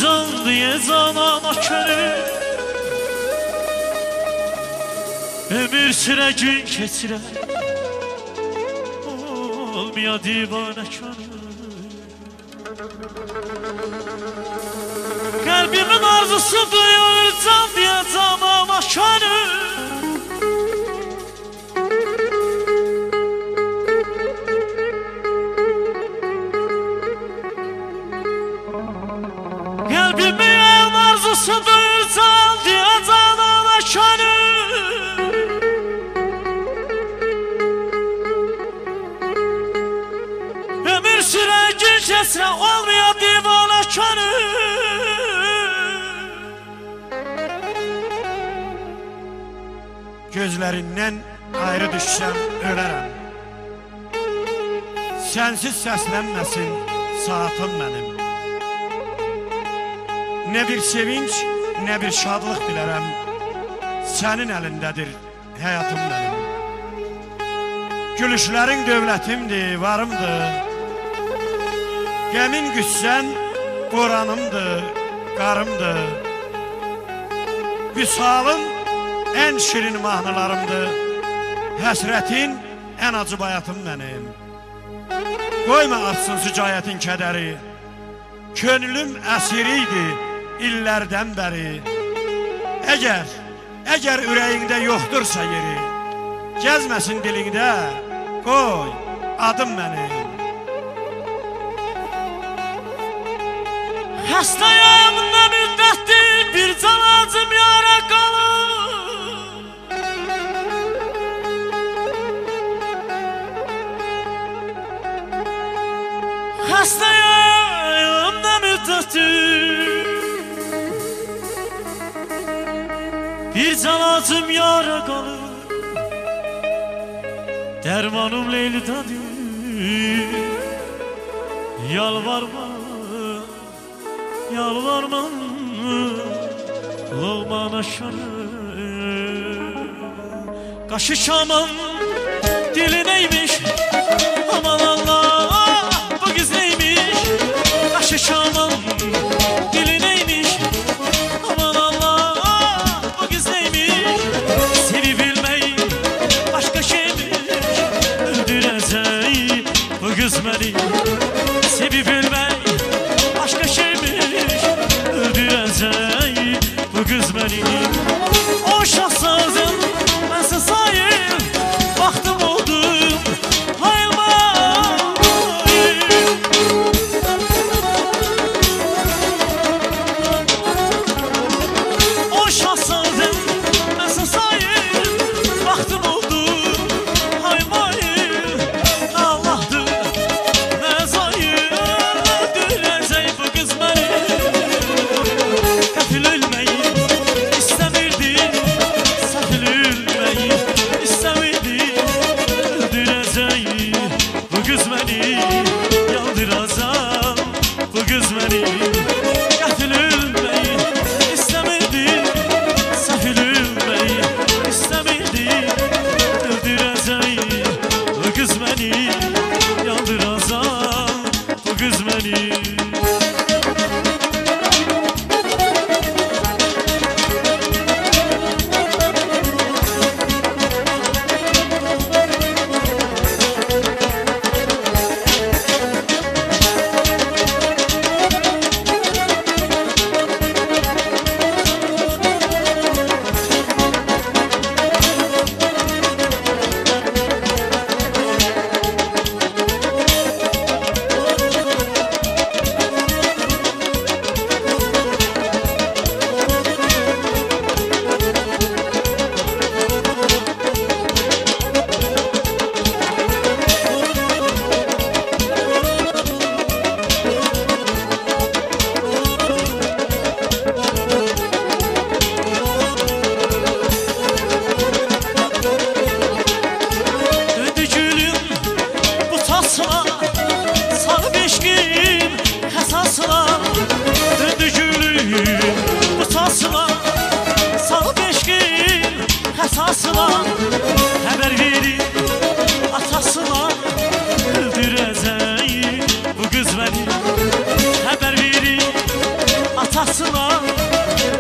can diye canana körü. Ömür süre gün keçirə, olmaya divane körü. Kalbimin arzusu duyur can diye canana körü. Kalbimin arzusu duyur can diye canana körü. Ömür süren gün keçirə, olmaya divane körü. Gözlerinden ayrı düşsem ölərəm. Sensiz səslənməsin saatım mənim. Ne bir sevinç, ne bir şadlıq dilərəm. Sənin əlindədir həyatım mənim. Gülüşlərin dövlətimdir, varımdır. Qəmin güçsən qoranımdır, qarımdır. Vüsalın en şirin mahnılarımdır. Həsrətin en acı bayatım mənim. Qoyma artsın sücayətin kədəri. Könlüm əsiriydi illərdən bəri. Əgər ürəyində yoxdursa yeri, gəzməsin dilində, qoy adım mənim. Xəstəyəm nə müddətdir, bir can acım yara qalır. Xəstəyəm nə müddətdir, bir can acım yara qalır. Dərmanım Leylidadır, yalvarma, yalvarma, loğmana şarı. Qaşı şamın dili neymiş, aman Allah, bu kız neymiş. Qaşı şamın dili neymiş, aman Allah, bu kız neymiş. Seni bilmək başka şeymiş, öldürəcək bu kız məni. Seni bilmək başka şeymiş, öldürəcək bu kız məni. O şahsazın mənsə sayır, vaxtım oldum hayılmayım. O şahsazın mənsə sayır, vaxtım oldum hayılmayım. Allah'dır nə zayır, öldürəcək bu kız məni. Qəfil ölməyi istəmir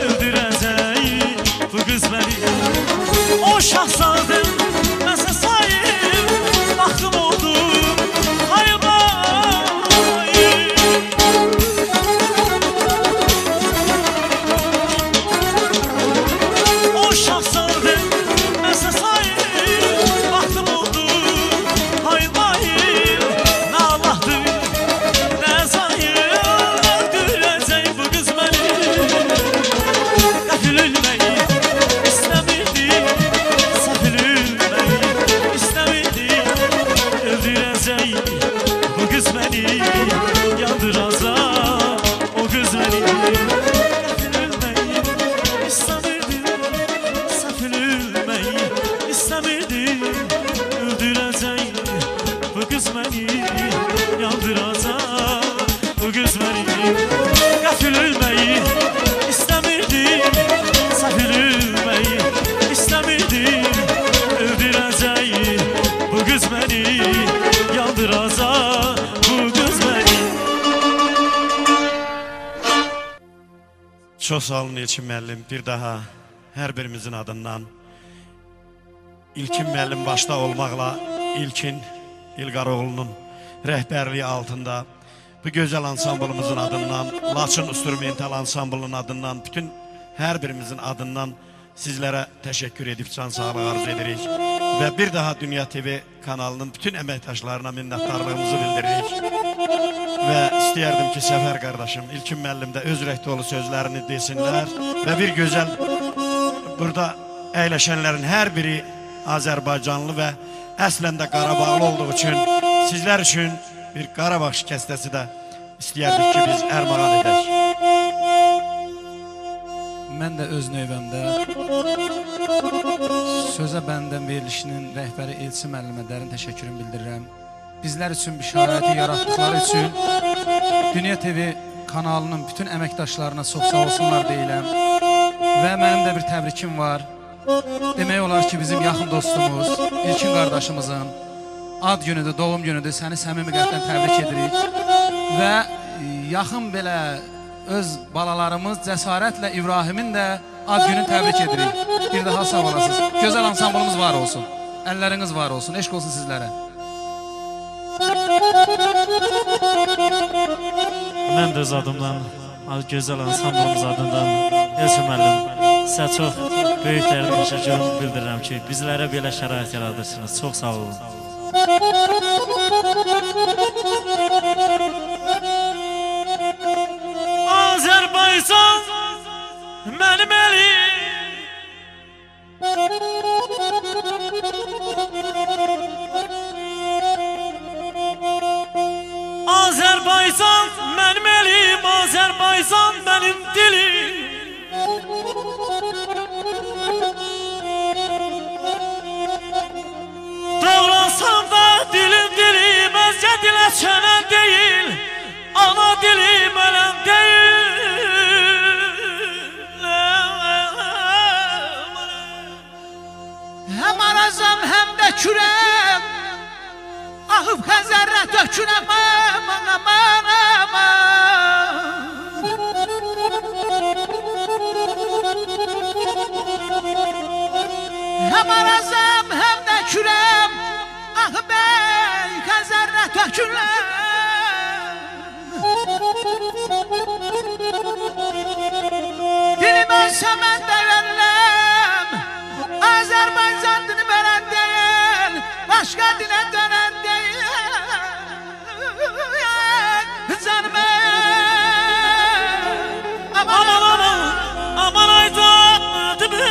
öldürəcək bu qız məni. O şahzadım nəsə sayım, vaxtım oldu hayvayım. O şahzadım nəsə sayım, vaxtım oldu hayvayım. Nə Allahdır, nə zayım, öldürəcək bu qız məni. Qəfil ölməyi istəmirdim, səfil ölməyi istəmirdim. Öldürəcək bu qız məni, yandıracaq o qız məni. Qəfil ölməyi istəmirdim, səfil ölməyi istəmirdim. Öldürəcək bu qız məni, yandıracaq bu qız məni. Qəfil ölməyi istəmirdim, səfil ölməyi istəmirdim. Öldürəcək bu qız məni, yandıracaq bu qız məni. Çox sağ olun İlkin müəllim. Bir daha hər birimizin adından İlkin müəllim başda olmaqla İlkin İlqaroğlu'nun rəhbərliyi altında bu gözəl ansamblımızın adından, Laçın instrumental ansamblının adından, bütün hər birimizin adından sizlərə təşəkkür edib can sağlığı arzu edirik. Və bir daha Dünya TV kanalının bütün əməkdaşlarına minnətdarlığımızı bildiririk. Və istəyərdim ki, Səfər qardaşım, İlkin müəllim də öz ürək dolu sözlərini desinlər. Və bir gözəl, burada əyləşənlərin hər biri Azərbaycanlı və əslən də Qarabağlı olduğu üçün, sizlər üçün bir Qarabağ şikəstəsi də istəyərdik ki, biz ərmağan edək. Mən də öz növbəmdə sözə bəndən verilişinin rəhbəri Elçin müəllimə dərin təşəkkürümü bildirirəm. Bizlər üçün bir şəraiti yaratdıqları üçün Dünya TV kanalının bütün əməkdaşlarına çox sağ olsunlar deyiləm. Və mənim də bir təbrikim var. Demək olar ki, bizim yaxın dostumuz, İlkin qardaşımızın ad günüdür, doğum günüdür. Səni səmimi qəlbdən təbrik edirik. Və yaxın belə öz balalarımız Cəsarətlə İbrahimin də ad gününü təbrik edirik. Bir daha sağ olasınız. Gözəl ansamblımız var olsun. Əlləriniz var olsun. Eşq olsun sizlərə. Mən də öz adımdan, gözəl ansamblımız adından Elçin müəllim, sizə çox böyük dərin təşəkkürümü bildirirəm ki, bizlərə belə şərait yaradırsınız. Çox sağ olun. Azərbaycan mənim elim, Azərbaycan mənim elim, Azərbaycan mənim dilim. Davransam da dilim dilim, özgə dilə çənən deyil, ana dilim ölən deyil. Həm arazam, həm də kürəm, ahıb xəzərlə tökürəm, aman, aman, aman. Həm arazam, həm də kürəm, ahıb xəzərlə tökürəm. Dilim ölsə mən də veriləm, Azərbaycan dini verən deyil, başqa dilə dönən deyil. Canım aman, aman, aman aydadı bir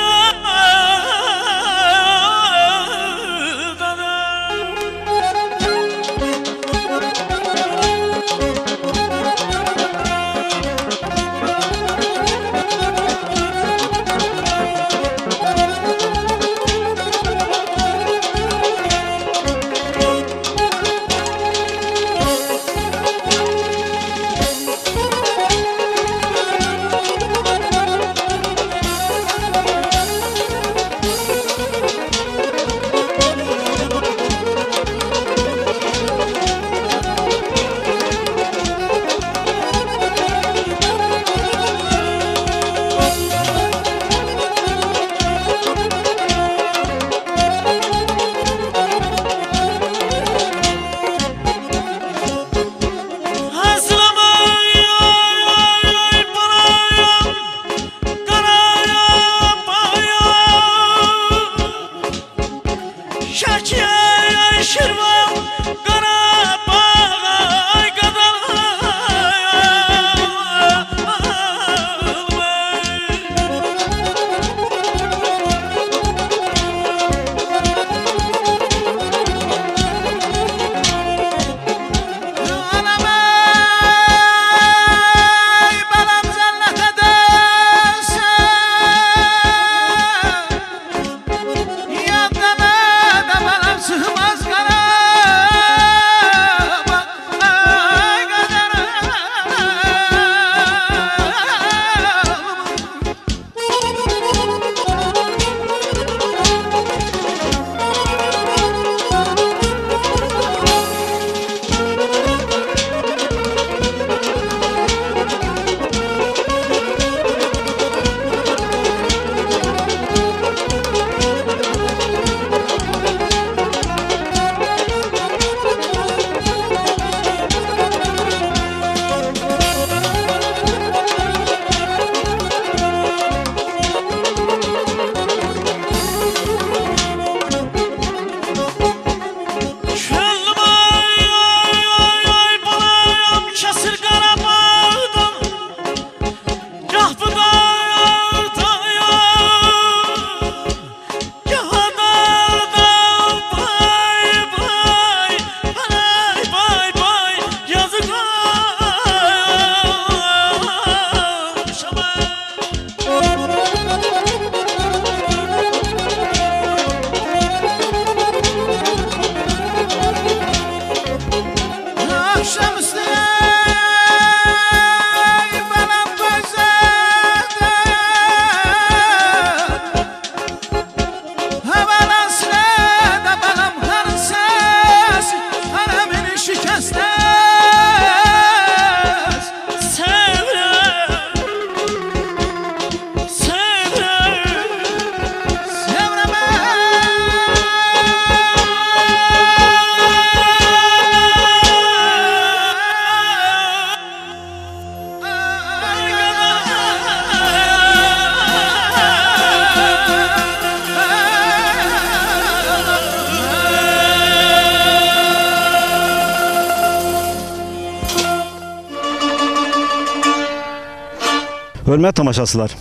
Hörmətli tamaşaçılar,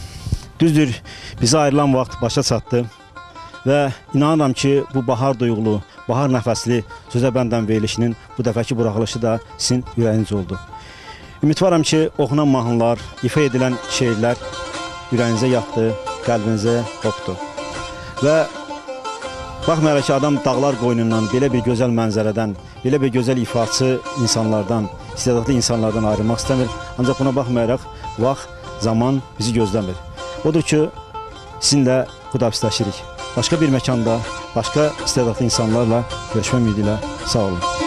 düzdür, bizə ayrılan vaxt başa çatdı və inanıram ki, bu bahar duyğulu, bahar nəfəsli sözə bəndən verilişinin bu dəfəki buraxılışı da sizin ürəyiniz oldu. Ümidvaram ki, oxunan mahnılar, ifa edilən şeirlər ürəyinizə yatdı, qəlbinizə hopdu. Və baxmayaraq ki, adam dağlar qoynundan, belə bir gözəl mənzərədən, belə bir gözəl ifaçı insanlardan, istedadlı insanlardan ayrılmaq istəmir. Ancaq buna baxmayaraq, vaxt, zaman bizi gözləmir. Odur ki, sizinlə xudafisləşirik. Başqa bir məkanda, başqa istedadlı insanlarla görüşmə ümidi ilə sağ olun.